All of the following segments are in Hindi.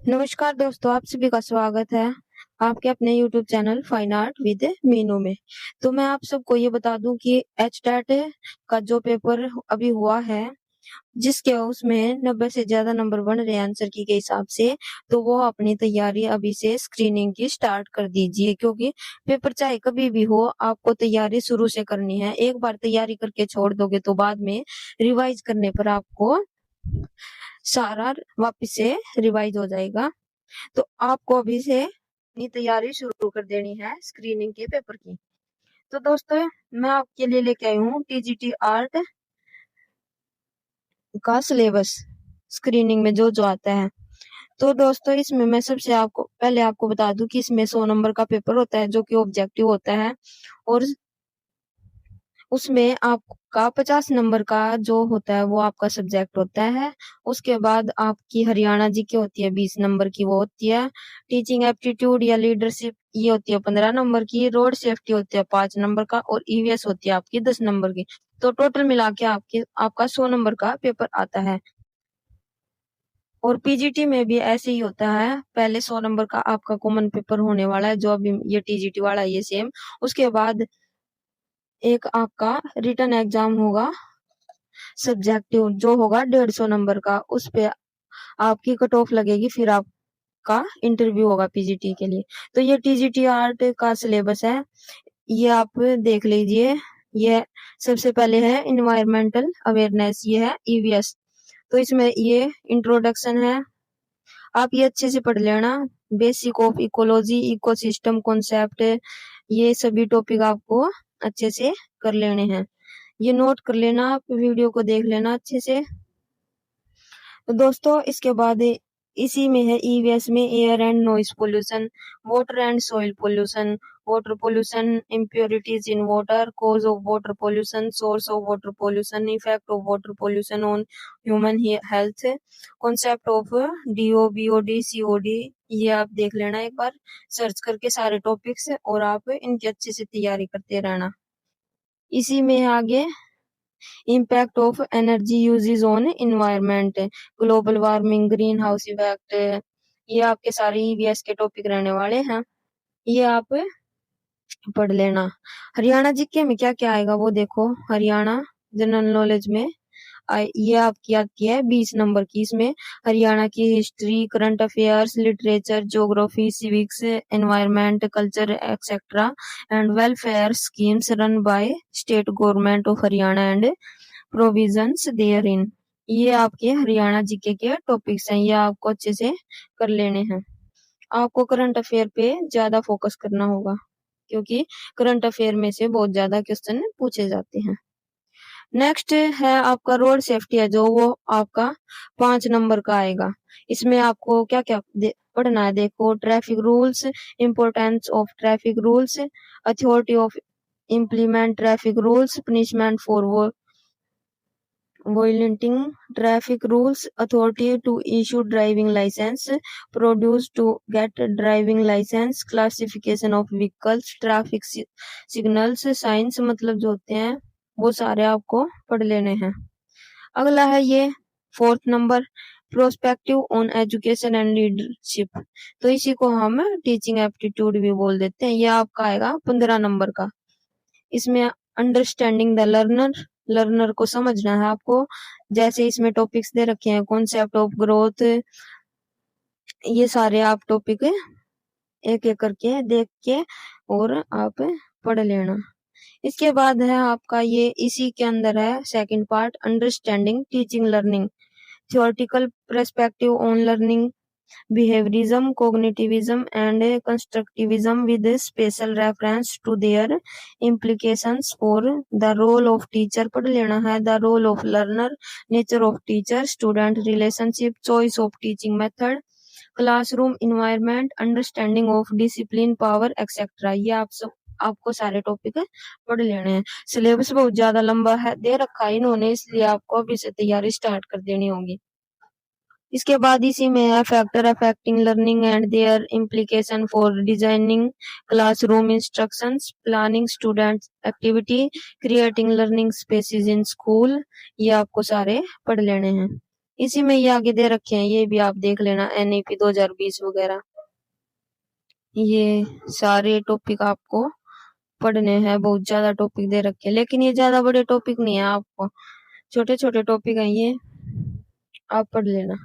नमस्कार दोस्तों, आप सभी का स्वागत है आपके अपने YouTube channel fine art with Meenu में। तो मैं आप सबको ये बता दूं कि एचटेट का जो पेपर अभी हुआ है, जिसके उसमें 90 से ज्यादा नंबर बन रहे हैं आंसर की के हिसाब से, तो वो अपनी तैयारी अभी से स्क्रीनिंग की स्टार्ट कर दीजिए। क्योंकि पेपर चाहे कभी भी हो, आपको तैयारी शुरू से करनी है। एक बार तैयारी करके छोड़ दोगे तो बाद में रिवाइज करने पर आपको सारा वापस से रिवाइज हो जाएगा। तो आपको अभी से अपनी तैयारी शुरू कर देनी है स्क्रीनिंग के पेपर की। तो दोस्तों, मैं आपके लिए लेके आई हूँ टीजीटी आर्ट का सिलेबस, स्क्रीनिंग में जो जो आता है। तो दोस्तों, इसमें मैं सबसे आपको बता दूं कि इसमें 100 नंबर का पेपर होता है, जो कि ऑब्जेक्टिव होता है। और उसमें आपका 50 नंबर का जो होता है वो आपका सब्जेक्ट होता है। उसके बाद आपकी हरियाणा जीके होती है 20 नंबर की, वो होती है। टीचिंग एप्टीट्यूड या लीडरशिप ये होती है 15 नंबर की। रोड सेफ्टी होती है 5 नंबर का, और ईवीएस होती है आपकी 10 नंबर की। तो टोटल मिला के आपका 100 नंबर का पेपर आता है। और पीजीटी में भी ऐसे ही होता है। पहले 100 नंबर का आपका कॉमन पेपर होने वाला है, जो अभी ये टीजीटी वाला है, ये सेम। उसके बाद एक आपका रिटन एग्जाम होगा सब्जेक्टिव, जो होगा 150 नंबर का। उस पे आपकी कट ऑफ लगेगी, फिर आपका इंटरव्यू होगा पीजीटी के लिए। तो ये टीजीटी आर्ट का सिलेबस है, ये आप देख लीजिए। ये सबसे पहले है इन्वायरमेंटल अवेयरनेस, ये है ईवीएस। तो इसमें ये इंट्रोडक्शन है, आप ये अच्छे से पढ़ लेना। Basic of ecology, ecosystem concept, ये सभी टॉपिक आपको अच्छे से कर लेने हैं। ये नोट कर लेना, आप वीडियो को देख लेना अच्छे से। तो दोस्तों, इसके बाद इसी में है ईवीएस में air and noise pollution, water and soil pollution, water pollution, impurities in water, cause of water pollution, source of water pollution, effect of water pollution on human health, concept of DO, BOD, COD. ये आप देख लेना एक बार सर्च करके सारे टॉपिक्स, और आप इनकी अच्छे से तैयारी करते रहना। इसी में आगे impact of energy uses on environment, global warming, green house effect, ये आपके सारे ईवीएस के टॉपिक रहने वाले हैं। ये आप पढ़ लेना। हरियाणा जीके में क्या क्या आएगा वो देखो। हरियाणा जनरल नॉलेज में ये आपकी आती है 20 नंबर की। इसमें हरियाणा की history, current affairs, literature, geography, civics, environment, culture etcetera, and welfare schemes run by state government of Haryana and provisions therein. ये आपके हरियाणा जीके के टॉपिक्स हैं, ये आपको अच्छे से कर लेने हैं। आपको करंट अफेयर पे ज्यादा फोकस करना होगा, क्योंकि करंट अफेयर में से बहुत ज्यादा क्वेश्चन पूछे जाते हैं। नेक्स्ट है आपका रोड सेफ्टी है, जो वो आपका 5 नंबर का आएगा। इसमें आपको क्या क्या पढ़ना है देखो। Traffic rules, importance of traffic rules, authority of implement traffic rules, punishment for violating traffic rules, authority to issue driving license, produce to get driving license, classification of vehicles, traffic signals, signs मतलब जो होते हैं वो सारे आपको पढ़ लेने हैं। अगला है ये 4th number, prospective on education and leadership. तो इसी को हम टीचिंग एप्टीट्यूड भी बोल देते हैं। ये आपका आएगा 15 नंबर का। इसमें अंडरस्टैंडिंग द लर्नर, लर्नर को समझना है आपको। जैसे इसमें टॉपिक्स दे रखे हैं, कॉन्सेप्ट ऑफ ग्रोथ, ये सारे आप टॉपिक एक एक करके देख के और आप पढ़ लेना। इसके बाद है आपका ये इसी के अंदर है second part, understanding teaching learning, theoretical perspective on learning, behaviorism, cognitivism, and constructivism with special reference to their implications for the role of teacher पढ़ लेना है। the role of learner, nature of teacher, student relationship, choice of teaching method, classroom environment, understanding of discipline, power, etc. ये आपको सारे टॉपिक पढ़ लेने हैं। सिलेबस बहुत ज्यादा लंबा है दे रखा है इन्होंने, इसलिए आपको अभी से तैयारी स्टार्ट कर देनी होगी। इसके बाद इसी में है factor affecting learning and their implication for designing classroom instructions, planning student activity, creating learning spaces in school. ये आपको सारे पढ़ लेने हैं। इसी में ये आगे दे रखे हैं, ये भी आप देख लेना, NEP 2020 वगैरह। ये सारे टॉपिक आपको पढ़ने हैं, बहुत ज्यादा टॉपिक दे रखे हैं, लेकिन ये ज्यादा बड़े टॉपिक नहीं है, आपको छोटे छोटे टॉपिक हैं, ये आप पढ़ लेना।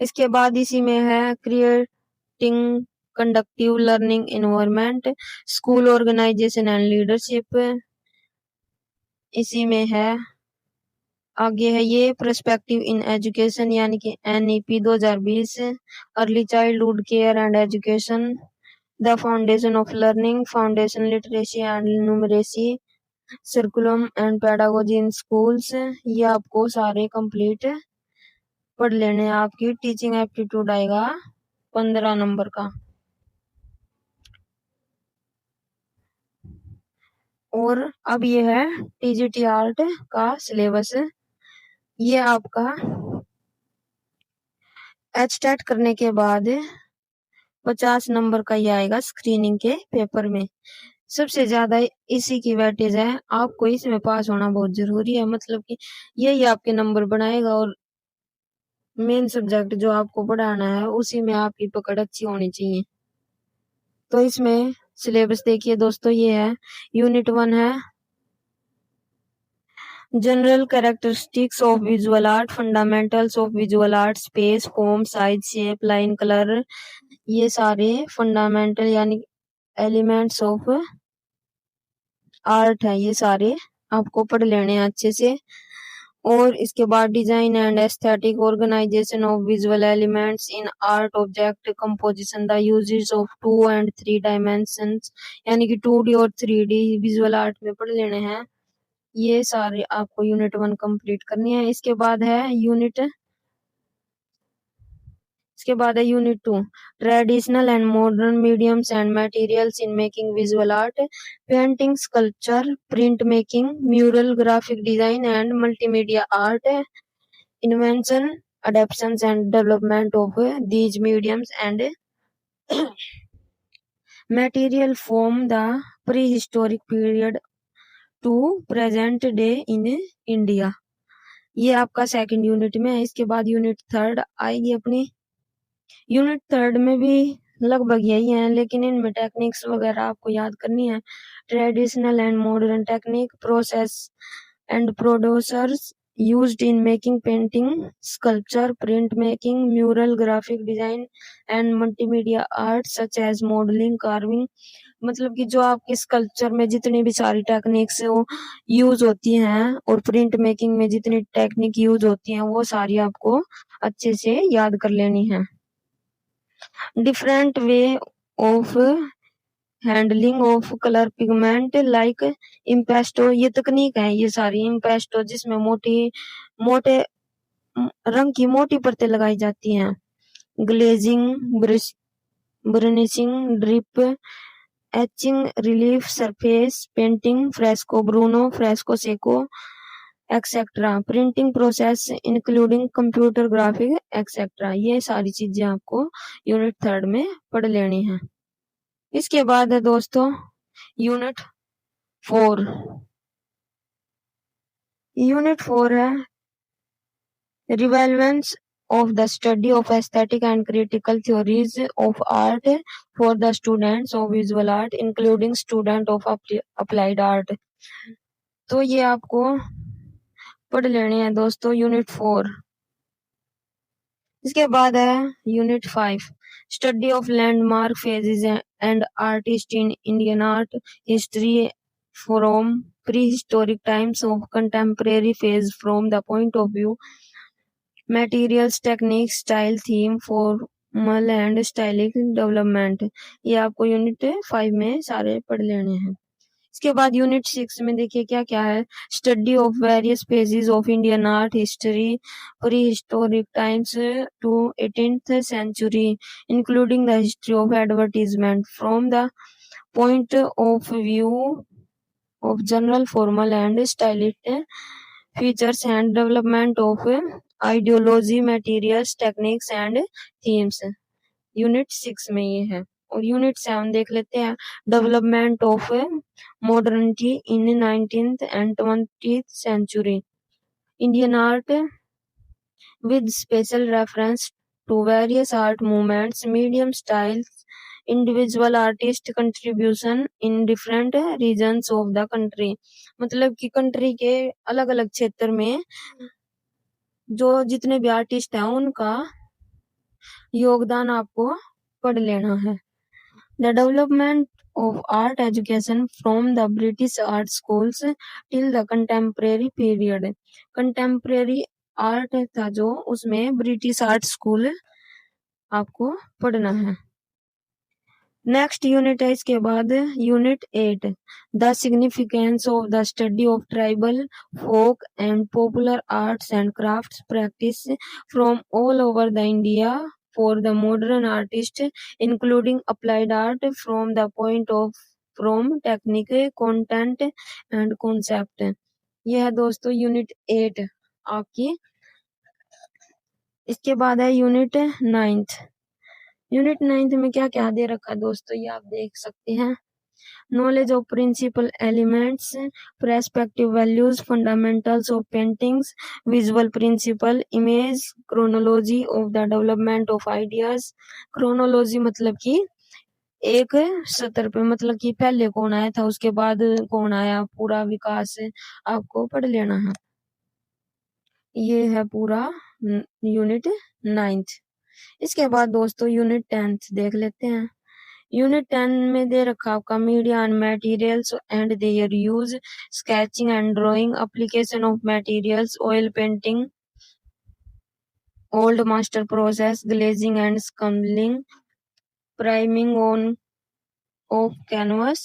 इसके बाद इसी में है creating conductive learning environment, school organisation and leadership. इसी में है आगे है ये पर्सपेक्टिव इन एजुकेशन यानी कि NEP 2020, early childhood care and education, the foundation of learning, foundation literacy and numeracy, सर्कुलम and pedagogy in schools. ये आपको सारे कंप्लीट पढ़ लेने। आपकी टीचिंग एप्टीट्यूड आएगा 15 नंबर का। और अब ये है TGT आर्ट का सिलेबस। ये आपका HTET करने के बाद 50 नंबर का ये आएगा स्क्रीनिंग के पेपर में। सबसे ज्यादा इसी की वेटेज है, आपको इसमें पास होना बहुत जरूरी है, मतलब कि यही आपके नंबर बनाएगा। और मेन सब्जेक्ट जो आपको पढ़ाना है उसी में आपकी पकड़ अच्छी होनी चाहिए। तो इसमें सिलेबस देखिए दोस्तों, ये है यूनिट 1 है general characteristics of visual art, fundamentals of visual art, space, form, size, shape, line, colour. ये सारे फंडामेंटल यानी एलिमेंट्स ऑफ आर्ट है, ये सारे आपको पढ़ लेने हैं अच्छे से। और इसके बाद design and aesthetic, organisation of visual elements in art, object composition, the uses of 2 and 3 dimensions यानी कि 2D और 3D विजुअल आर्ट में पढ़ लेने हैं। ये सारे आपको यूनिट 1 कंप्लीट करनी है। इसके बाद है unit 2 traditional and modern mediums and materials in making visual art, painting, sculpture, print making, mural, graphic design and multimedia art, invention, adaptations and development of these mediums and material from the prehistoric period to present day in India। ये आपका सेकंड यूनिट में है। इसके बाद यूनिट 3 आएगी अपनी। यूनिट 3 में भी लगभग यही है, लेकिन इनमें टेक्निक्स वगैरह आपको याद करनी है। Traditional and modern technique, process and producers used in making painting, sculpture, print making, mural, graphic design and multimedia art such as modeling, carving। मतलब कि जो आपके स्कल्पचर में जितनी भी सारी टेक्निक्स वो यूज होती हैं और प्रिंट मेकिंग में जितनी टेक्निक यूज होती हैं वो सारी आपको अच्छे से याद कर लेनी है। Different way of handling of colour pigment like impasto, ये तकनीक है ये सारी। इम्पेस्टो जिसमें मोटे रंग की मोटी परतें लगाई जाती हैं। Glazing, burnishing, drip, etching, relief, surface painting, fresco, Bruno, fresco Seiko etcetera, printing process including computer graphic etcetera. ये सारी चीजें आपको यूनिट 3 में पढ़ लेनी है। इसके बाद है दोस्तों यूनिट 4। यूनिट 4 है रिवेलेंस of the study of aesthetic and critical theories of art for the students of visual art including student of applied art। तो ये आपको पढ़ लेने हैं दोस्तों यूनिट 4। इसके बाद है unit 5 study of landmark phases and artist in Indian art history from pre historic times of contemporary phase from the point of view materials, technique, style, theme, formal and stylistic development. ये आपको यूनिट 5 में सारे पढ़ लेने हैं। इसके बाद यूनिट 6 में देखिए क्या क्या है। Study of various phases of Indian art history pre historic times to 18th century including the history of advertisement from the point of view of general formal and stylish features and development of ideology, materials, techniques and themes. Unit 6 में ये है। और यूनिट 7 देख लेते हैं development of modernity in 19th and 20th century Indian art with special reference to various art movements, medium styles, individual artist contribution in different regions of the country। मतलब कि कंट्री के अलग अलग क्षेत्र में जो जितने भी आर्टिस्ट हैं उनका योगदान आपको पढ़ लेना है। The development of art education from the British art schools till the contemporary period। contemporary art था जो उसमें ब्रिटिश आर्ट स्कूल आपको पढ़ना है। नेक्स्ट यूनिट है इसके बाद unit 8 the significance of the study of tribal folk and popular arts and crafts practice from all over the India for the modern artist, including applied art from the point of from technique, content and concept। यह है दोस्तों यूनिट 8 आपकी। इसके बाद है यूनिट 9। यूनिट 9 में क्या क्या दे रखा है दोस्तों, ये आप देख सकते हैं। knowledge of principal elements, perspective values, fundamentals of paintings, visual principle, image, chronology of the development of ideas। chronology मतलब कि एक सत्र पे, मतलब कि पहले कौन आया था उसके बाद कौन आया, पूरा विकास आपको पढ़ लेना है। ये है पूरा यूनिट 9। इसके बाद दोस्तों यूनिट 10 देख लेते हैं। यूनिट 10 में दे रखा आपका media and materials and their use, sketching and drawing, application of materials, oil painting, old master process, glazing and scumbling, priming on of canvas,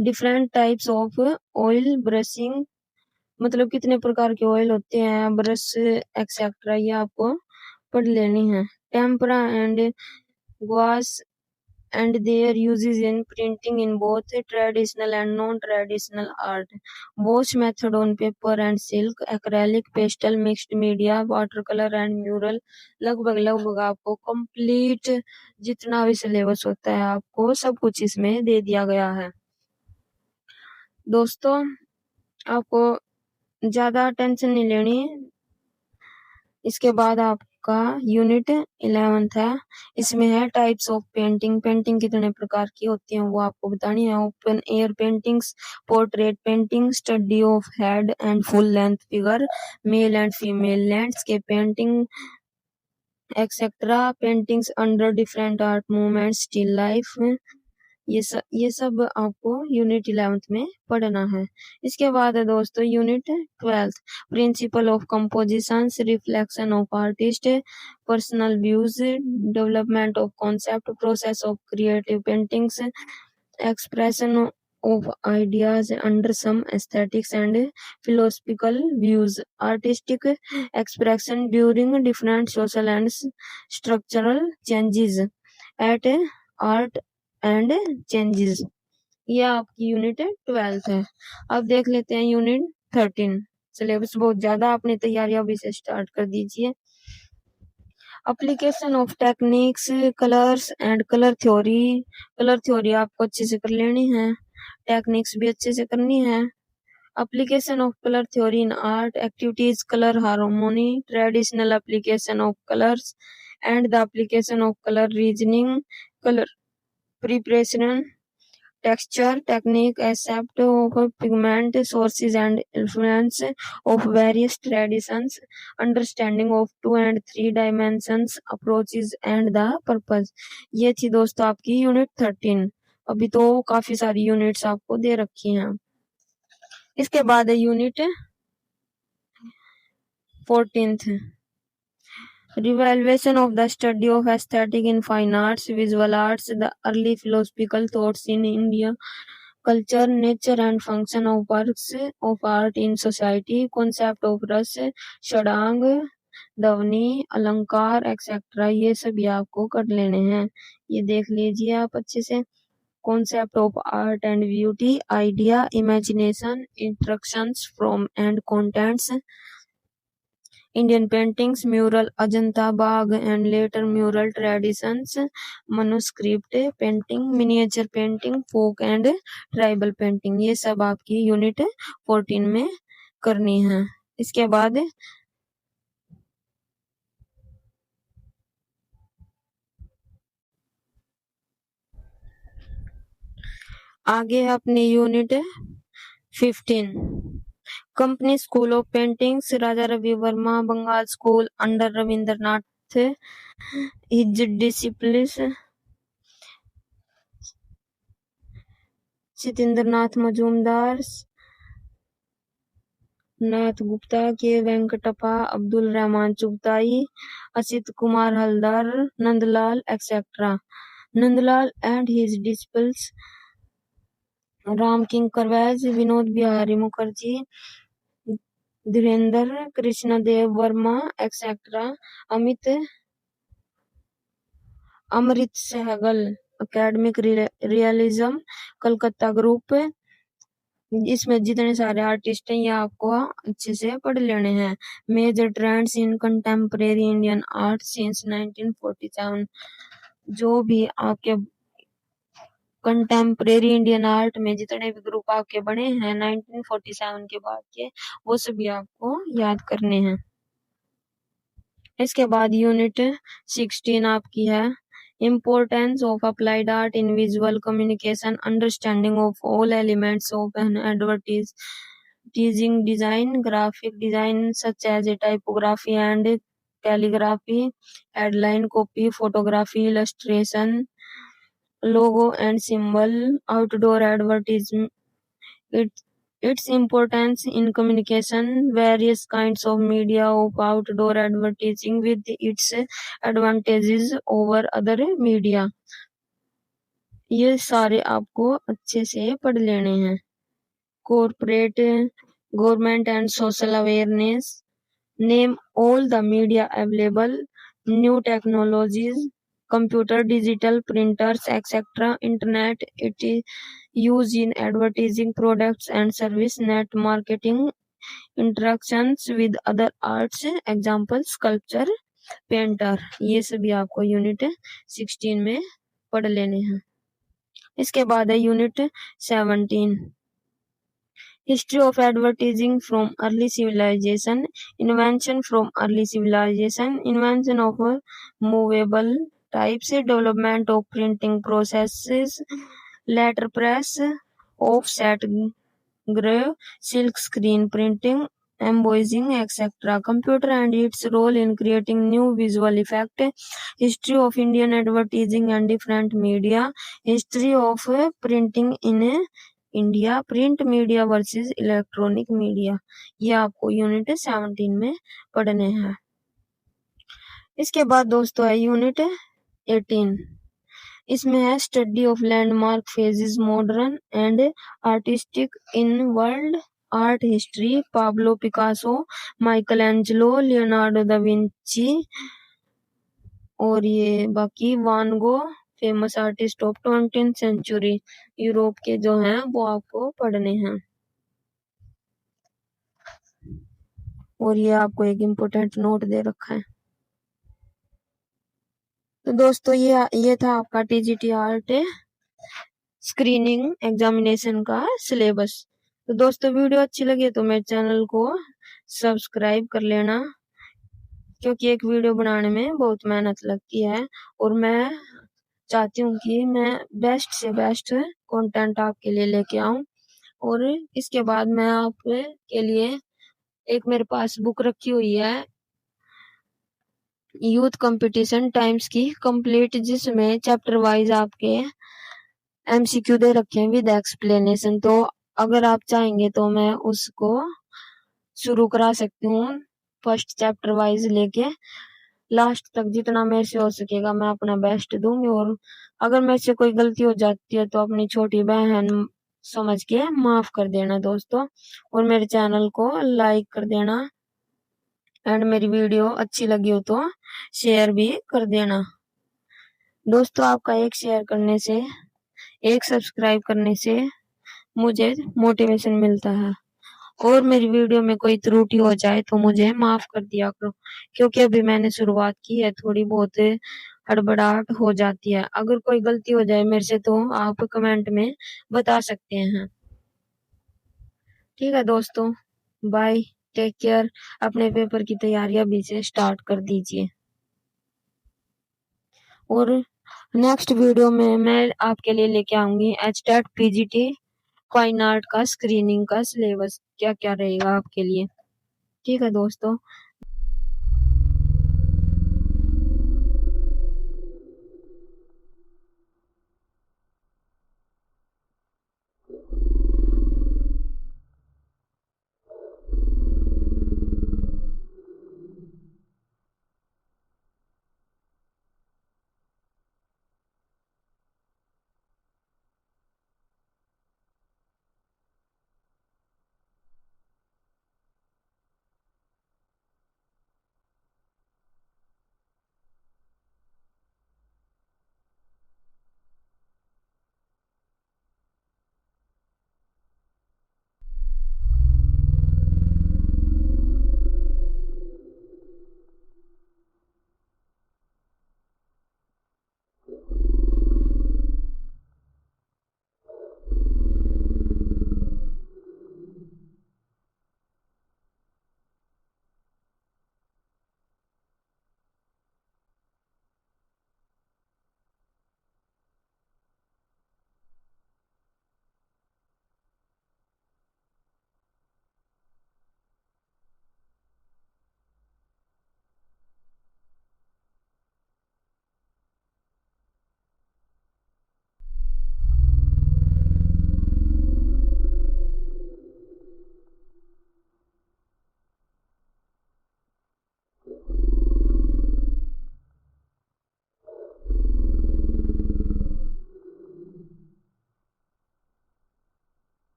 different types of oil brushing, मतलब कितने प्रकार के ऑयल होते हैं, ब्रश एक्सेट्रा, ये आपको पढ़ लेनी है। Tempera and gouache and their uses in printing in both traditional and non-traditional art, wash method on paper and silk, acrylic, pastel, mixed media, watercolor and mural। लगभग आपको कंप्लीट जितना भी सिलेबस होता है आपको सब कुछ इसमें दे दिया गया है। दोस्तों आपको ज्यादा टेंशन नहीं लेनी। इसके बाद आपका यूनिट 11 है, इसमें है टाइप्स ऑफ पेंटिंग। पेंटिंग कितने प्रकार की होती हैं वो आपको बतानी है। Open air paintings, portrait painting, study of head and full length figure, male and female, landscape painting etcetera, paintings under different art movement, still life. ये सब आपको यूनिट 11 में पढ़ना है। इसके बाद है दोस्तों unit 12 principle of composition, reflection of artist, personal views, development of concept, process of creative paintings, expression of ideas under some aesthetics and philosophical views, artistic expression during different social and structural changes at art and changes। ये आपकी यूनिट 12 है। अब देख लेते हैं यूनिट 13। सिलेबस बहुत ज्यादा, अपनी तैयारी अभी से स्टार्ट कर दीजिए। Application of techniques, colours and colour theory. Colour theory आपको अच्छे से कर लेनी है, टेक्निक्स भी अच्छे से करनी है। Application of colour theory in art activities, colour harmony, traditional application of colours and the application of colour reasoning, colour preparation, texture technique, accept of pigment sources and influence of various traditions, understanding of 2 and 3 dimensions approaches and the purpose। ये थी दोस्तों आपकी यूनिट 13। अभी तो काफी सारी यूनिट्स आपको दे रखी हैं। इसके बाद है unit 14 Revaluation of the study of aesthetic in fine arts, visual arts, the early philosophical thoughts in India, culture, nature and function of works of art in society, concept of रस, षडांग, ध्वनि, अलंकार एक्सेट्रा, ये सभी आपको कर लेने हैं। ये देख लीजिए आप अच्छे से। concept of art and beauty, idea, imagination, instructions from and contents, Indian paintings, mural, Ajanta, Bagh and later mural traditions, manuscript painting, miniature painting, folk and tribal painting। ये सब आपकी यूनिट 14 में करनी है। इसके बाद आगे है अपनी unit 15 company school of paintings Raja Ravi Varma Bengal school under Rabindranath his disciples Satyendranath Majumdar Nath Gupta K Venkatappa Abdul Rahman Chughtai Asit Kumar Haldar Nandlal etcetera Nandlal and his disciples Ram Kinkar Baij Vinod Behari Mukherjee Dhirendra Krishnadev Varma etcetera Amrit Sehgal academic realism Calcutta group इसमें जितने सारे आर्टिस्ट हैं ये आपको अच्छे से पढ़ लेने हैं major trends in contemporary Indian art since 1947 जो भी आपके कंटेम्परेरी इंडियन आर्ट में जितने भी ग्रुप आपके बने हैं 1947 के बाद के वो सभी आपको याद करने हैं। इसके बाद यूनिट 16 आपकी है importance of applied art in visual communication understanding of all elements of an advertising design graphic design such as a typography and calligraphy headline copy photography illustration logo and symbol outdoor advertising its importance in communication various kinds of media of outdoor advertising with its advantages over other media ये सारे आपको अच्छे से पढ़ लेने हैं corporate government and social awareness name all the media available new technologies computer digital printers etc internet it is used in advertising products and service net marketing interactions with other arts example sculpture painter ये सभी आपको यूनिट 16 में पढ़ लेने हैं। इसके बाद है unit 17 history of advertising from early civilization invention from early civilization invention of movable types development of printing processes letterpress offset grave silk screen printing embossing etc computer and its role in creating new visual effect history of Indian advertising and different media history of printing in India print media versus electronic media ये आपको यूनिट 17 में पढ़ने हैं। इसके बाद दोस्तों है यूनिट 18 इसमें है study of landmark phases modern and artistic in world art history Pablo Picasso Michelangelo Leonardo da Vinci और ये बाकी Van Gogh famous artist of 20th century Europe के जो हैं वो आपको पढ़ने हैं। और ये आपको एक इम्पोर्टेंट नोट दे रखा है। तो दोस्तों ये था आपका टीजीटी आर्ट स्क्रीनिंग एग्जामिनेशन का सिलेबस। तो दोस्तों वीडियो अच्छी लगी तो मेरे चैनल को सब्सक्राइब कर लेना क्योंकि एक वीडियो बनाने में बहुत मेहनत लगती है और मैं चाहती हूँ कि मैं बेस्ट से बेस्ट कंटेंट आपके लिए लेके आऊं। और इसके बाद मैं आपके लिए एक मेरे पास बुक रखी हुई है यूथ कंपटीशन टाइम्स की कंप्लीट जिसमें चैप्टर वाइज आपके एमसीक्यू दे रखे हैं विद एक्सप्लेनेशन। तो अगर आप चाहेंगे तो मैं उसको शुरू करा सकती हूँ फर्स्ट चैप्टर वाइज लेके लास्ट तक जितना मेरे से हो सकेगा मैं अपना बेस्ट दूंगी। और अगर मेरे से कोई गलती हो जाती है तो अपनी छोटी बहन समझ के माफ कर देना दोस्तों। और मेरे चैनल को लाइक कर देना एंड मेरी वीडियो अच्छी लगी हो तो शेयर भी कर देना दोस्तों। आपका एक शेयर करने से एक सब्सक्राइब करने से मुझे मोटिवेशन मिलता है। और मेरी वीडियो में कोई त्रुटि हो जाए तो मुझे माफ कर दिया करो क्योंकि अभी मैंने शुरुआत की है थोड़ी बहुत हड़बड़ाहट हो जाती है। अगर कोई गलती हो जाए मेरे से तो आप कमेंट में बता सकते हैं। ठीक है दोस्तों बाय टेक केयर अपने पेपर की तैयारी अभी से स्टार्ट कर दीजिए। और नेक्स्ट वीडियो में मैं आपके लिए लेके आऊंगी एचटेट पीजीटी फाइन आर्ट का स्क्रीनिंग का सिलेबस क्या क्या रहेगा आपके लिए। ठीक है दोस्तों।